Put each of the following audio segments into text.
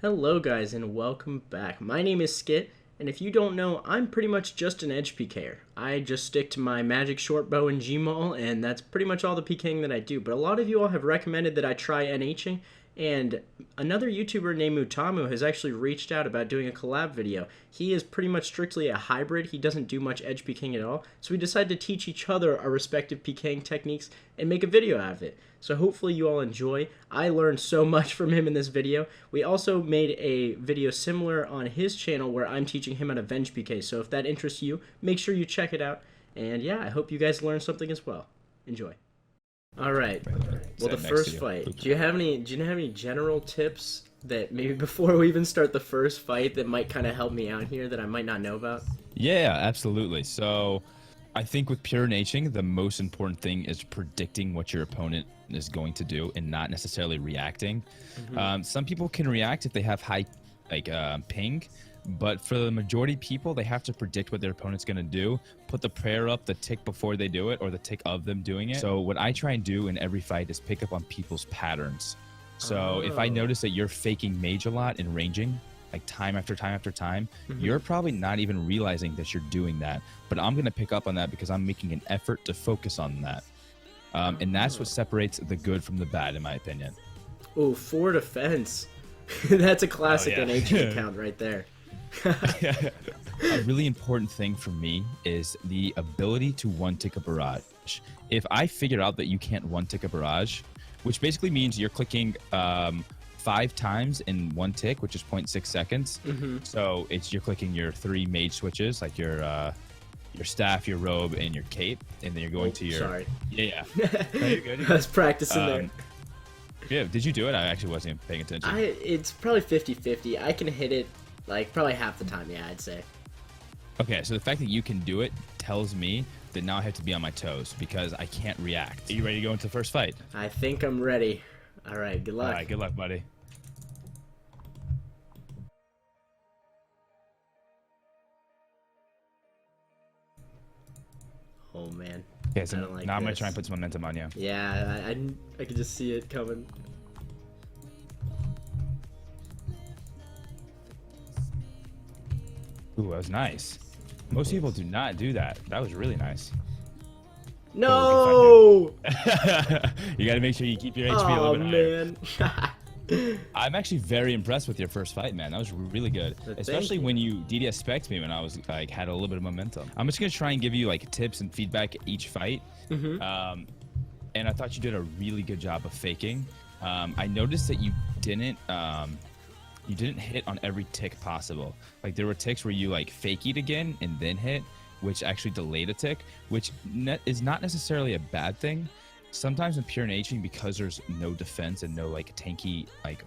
Hello guys and welcome back. My name is Skit, and if you don't know, I'm pretty much just an edge PKer. I just stick to my magic short bow and Gmaul, and that's pretty much all the PKing that I do. But a lot of you all have recommended that I try NHing, and another YouTuber named Mutamu has actually reached out about doing a collab video. He is pretty much strictly a hybrid. He doesn't do much edge PKing at all, so we decided to teach each other our respective PKing techniques and make a video out of it. So hopefully you all enjoy. I learned so much from him in this video. We also made a video similar on his channel where I'm teaching him how to veng PK. So if that interests you, make sure you check it out. And yeah, I hope you guys learned something as well. Enjoy. All right. Well, the first fight. Do you have any general tips that maybe before we even start the first fight that might kind of help me out here that I might not know about? Yeah, absolutely. So I think with pure nhing, the most important thing is predicting what your opponent is going to do and not necessarily reacting. Some people can react if they have high ping, but for the majority of people, they have to predict what their opponent's going to do, put the prayer up the tick before they do it or the tick of them doing it. So what I try and do in every fight is pick up on people's patterns. So if I notice that you're faking mage a lot and ranging, like time after time after time, you're probably not even realizing that you're doing that. But I'm going to pick up on that because I'm making an effort to focus on that. And that's what separates the good from the bad, in my opinion. Oh, 4 defense. That's a classic NHing account right there. A really important thing for me is the ability to one-tick a barrage. If I figure out that you can't one-tick a barrage, which basically means you're clicking 5 times in one tick, which is 0.6 seconds. So you're clicking your 3 mage switches, like your staff, your robe, and your cape, and then you're going to your. Sorry. Yeah. No, you're good. I was practicing there. Yeah. Did you do it? I actually wasn't even paying attention. It's probably 50-50. I can hit it like probably half the time. Yeah, I'd say. Okay, so the fact that you can do it tells me that now I have to be on my toes because I can't react. Are you ready to go into the first fight? I think I'm ready. All right. Good luck. All right. Good luck, buddy. Oh man. Okay, so now I'm gonna try and put some momentum on you. Yeah, I can just see it coming. Ooh, that was nice. Most people do not do that. That was really nice. No! You gotta make sure you keep your HP a little bit higher. Man. I'm actually very impressed with your first fight, man. That was really good. Especially when you DDS spec'd me when I was like had a little bit of momentum. I'm just gonna try and give you like tips and feedback each fight. And I thought you did a really good job of faking. I noticed that you didn't hit on every tick possible. Like there were ticks where you like fake it again and then hit, which actually delayed a tick, which is not necessarily a bad thing. Sometimes in pure nhing, because there's no defense and no like tanky like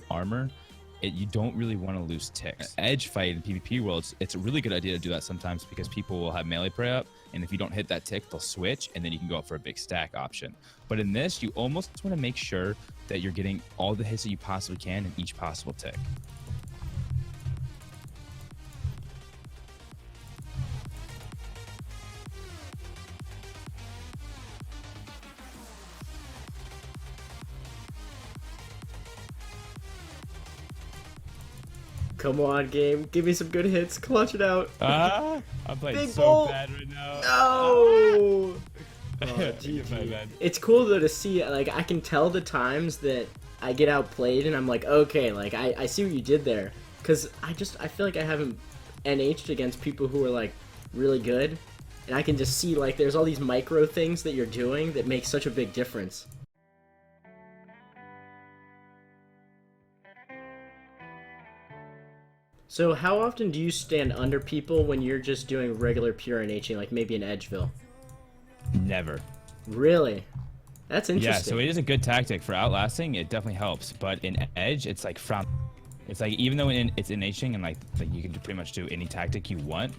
armor, you don't really want to lose ticks. Edge fight in PvP worlds, it's a really good idea to do that sometimes because people will have melee prey up, and if you don't hit that tick, they'll switch, and then you can go up for a big stack option. But in this, you almost want to make sure that you're getting all the hits that you possibly can in each possible tick. Come on, game. Give me some good hits. Clutch it out. I'm playing Big so bolt. bad right now. No! Oh, GG. It's cool though to see, like, I can tell the times that I get outplayed and I'm like, okay, like, I see what you did there. Because I feel like I haven't NH'd against people who are, like, really good. And I can just see, like, there's all these micro things that you're doing that make such a big difference. So how often do you stand under people when you're just doing regular pure NHing, like maybe in Edgeville? Never. Really? That's interesting. Yeah, so it is a good tactic for outlasting. It definitely helps, but in Edge, it's like from. It's like even though it's in NHing and like you can pretty much do any tactic you want,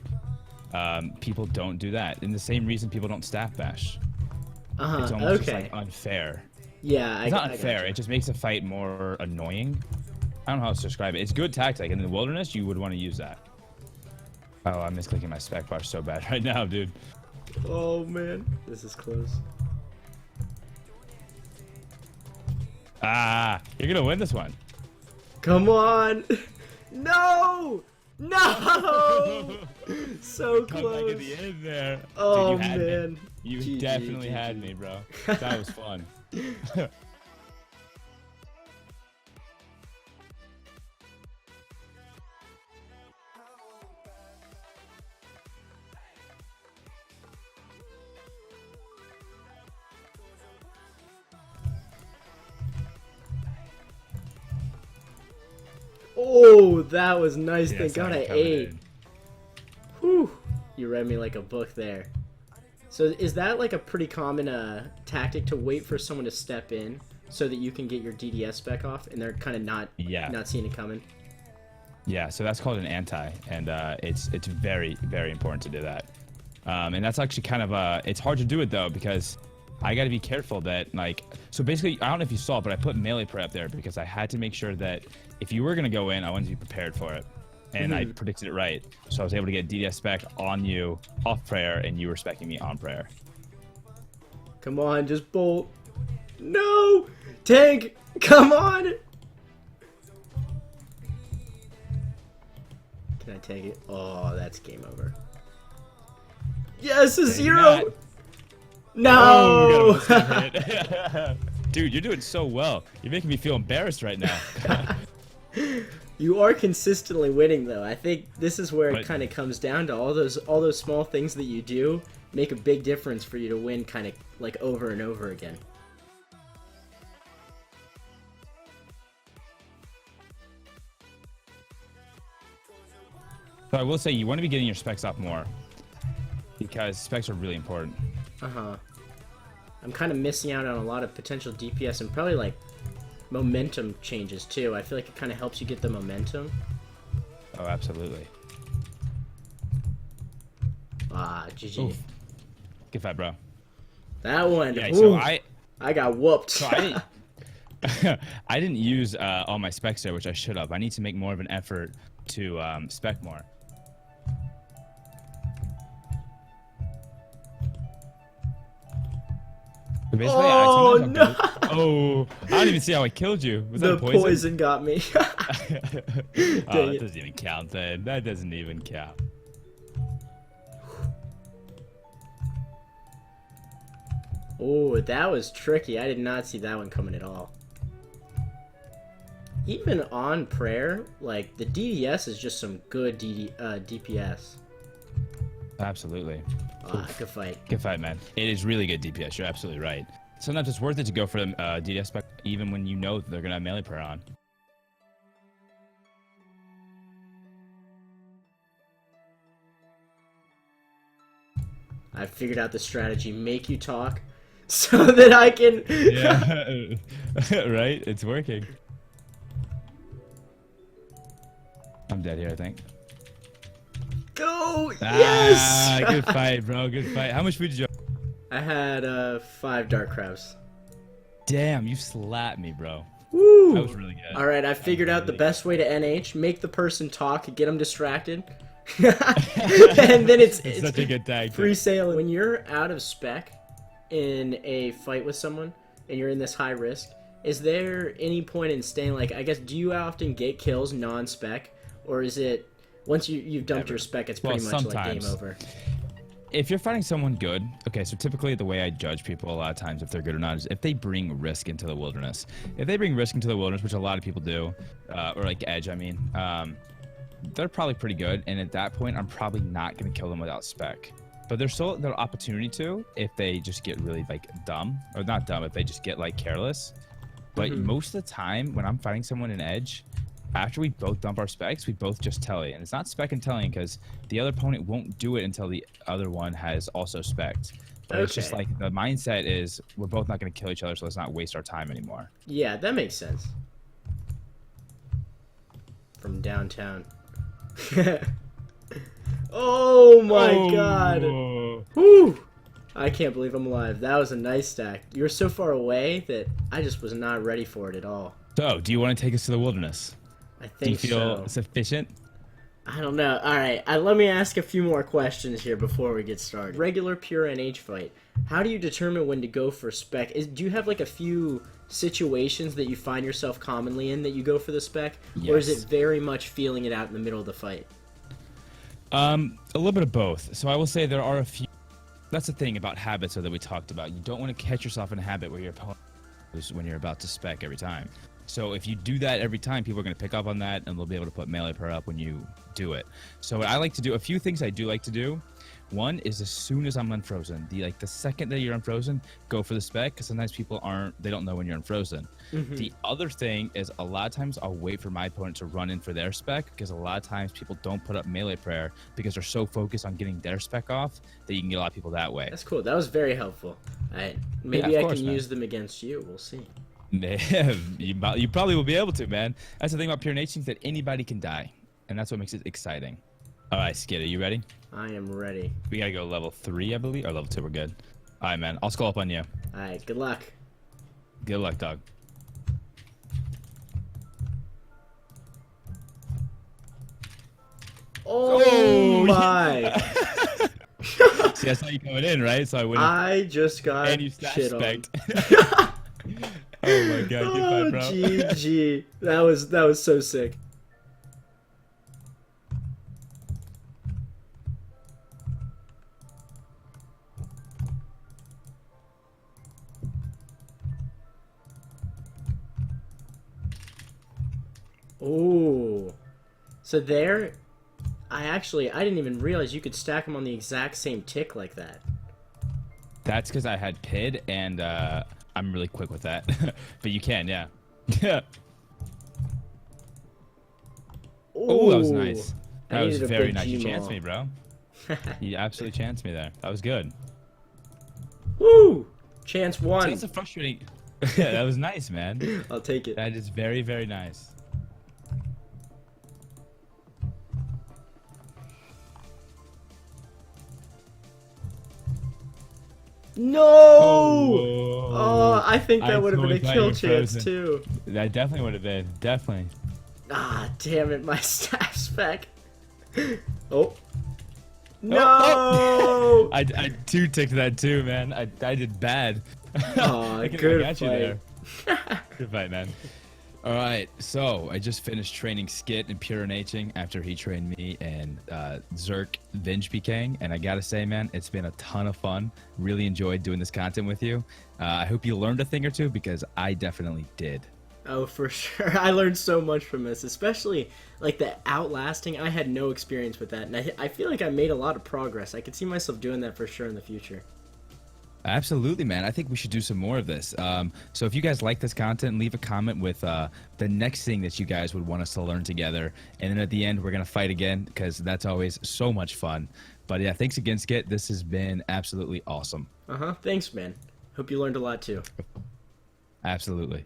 people don't do that. And the same reason people don't staff bash. It's almost just like unfair. Yeah, it's not unfair. It just makes the fight more annoying. I don't know how else to describe it. It's good tactic. In the wilderness, you would want to use that. Oh, I'm misclicking my spec bar so bad right now, dude. Oh, man. This is close. Ah, you're going to win this one. Come on. No! No! So Come close. back at the end there. Oh, Dude, you had man. Me. You GG, definitely GG. had me, bro. That was fun. Oh, that was nice. Yeah, Thank God I sorry, coming ate. in. Whew. You read me like a book there. So is that like a pretty common tactic to wait for someone to step in so that you can get your DDS spec off and they're kind of not seeing it coming? Yeah, so that's called an anti, and it's very, very important to do that. And that's actually kind of it's hard to do it though, because I got to be careful that, like, so basically, I don't know if you saw, but I put melee prayer up there because I had to make sure that if you were going to go in, I wanted to be prepared for it. And I predicted it right. So I was able to get DDS spec on you off prayer, and you were specking me on prayer. Come on, just bolt. No! Tank! Come on! Can I take it? Oh, that's game over. Yes, a zero! No! Oh, dude, you're doing so well. You're making me feel embarrassed right now. You are consistently winning, though. I think this is where it kind of comes down to all those small things that you do make a big difference for you to win, kind of like over and over again. So I will say you want to be getting your specs up more because specs are really important. I'm kind of missing out on a lot of potential DPS and probably like momentum changes too. I feel like it kind of helps you get the momentum. Oh, absolutely. Ah, GG. Oof. Good fight, bro. That one. Yeah, Ooh, so I got whooped. So I didn't use all my specs there, which I should have. I need to make more of an effort to spec more. So basically, Oh, no. Oh, I don't even see how I killed you. Was The that poison? poison got me. Oh, Dang that it. doesn't even count then. That doesn't even count. Oh, that was tricky. I did not see that one coming at all. Even on prayer, like, the DDS is just some good DPS. Absolutely. Ah, good fight. Good fight, man. It is really good DPS. You're absolutely right. Sometimes it's worth it to go for the DDS spec even when you know that they're going to have melee prayer on. I figured out the strategy. Make you talk so that I can... Yeah. Right? It's working. I'm dead here, I think. Go! Yes! Good fight, bro. Good fight. How much food did you have? I had 5 dark crabs. Damn, you slapped me, bro. Woo! That was really good. All right, I figured out the best way to NH. Make the person talk, get them distracted. And then it's such a good tag. free sailing. When you're out of spec in a fight with someone and you're in this high risk, is there any point in staying, like, I guess, do you often get kills non-spec, or is it once you've dumped your spec, it's pretty much like game over? If you're fighting someone good, okay, so typically the way I judge people a lot of times if they're good or not is if they bring risk into the wilderness. If they bring risk into the wilderness, which a lot of people do, or like edge, I mean, they're probably pretty good, and at that point, I'm probably not going to kill them without spec. But there's still the opportunity to if they just get really, like, dumb. Or not dumb, if they just get, like, careless. But most of the time, when I'm fighting someone in edge, after we both dump our specs, we both just telly. And it's not spec and telling because the other opponent won't do it until the other one has also specced. But it's just like the mindset is we're both not going to kill each other, so let's not waste our time anymore. Yeah, that makes sense. From downtown. Oh my god. Whew. I can't believe I'm alive. That was a nice stack. You were so far away that I just was not ready for it at all. So, do you want to take us to the wilderness? I think do you feel so. sufficient? I don't know. Alright, let me ask a few more questions here before we get started. Regular pure NH fight. How do you determine when to go for spec? Do you have like a few situations that you find yourself commonly in that you go for the spec, or is it very much feeling it out in the middle of the fight? A little bit of both. So I will say there are a few. That's the thing about habits that we talked about. You don't want to catch yourself in a habit where your opponent is when you're about to spec every time. So if you do that every time, people are going to pick up on that, and they'll be able to put melee per up when you do it. So what I like to do, a few things I do like to do. One is as soon as I'm unfrozen, the second that you're unfrozen, go for the spec, because sometimes people they don't know when you're unfrozen. The other thing is a lot of times I'll wait for my opponent to run in for their spec, because a lot of times people don't put up melee prayer because they're so focused on getting their spec off that you can get a lot of people that way. That's cool. That was very helpful. Maybe I can use them against you. We'll see. You probably will be able to, man. That's the thing about pure nature, that anybody can die, and that's what makes it exciting. All right, Skit, are you ready? I am ready. We gotta go level 3, I believe, or level 2. We're good. All right, man. I'll skull up on you. All right. Good luck. Good luck, dog. Oh my! See, I saw you coming in, right? So I went. I just got and you shit on. Oh my god! Good fight, bro. GG. That was so sick. Oh, so there, I didn't even realize you could stack them on the exact same tick like that. That's because I had PID, and I'm really quick with that. But you can, yeah. Oh, that was nice. That was very nice. You chanced me, bro. You absolutely chanced me there. That was good. Woo! Chance 1. So that's a frustrating. Yeah, that was nice, man. I'll take it. That is very, very nice. No! Oh, I think that would have been a kill chance too. That definitely would have been. Definitely. Ah, damn it, my staff spec. Oh. No! Oh, oh. I 2-ticked that too, man. I did bad. Oh, good fight. You there. Good fight, man. All right, so I just finished training Skit and Pure Nh after he trained me and Zerk Veng Pking, and I gotta say, man, it's been a ton of fun. Really enjoyed doing this content with you. I hope you learned a thing or two, because I definitely did. Oh, for sure. I learned so much from this, especially like the outlasting. I had no experience with that, and I feel like I made a lot of progress. I could see myself doing that for sure in the future. Absolutely, man. I think we should do some more of this. So if you guys like this content, leave a comment with the next thing that you guys would want us to learn together. And then at the end, we're going to fight again, because that's always so much fun. But yeah, thanks again, Skit. This has been absolutely awesome. Thanks, man. Hope you learned a lot too. Absolutely.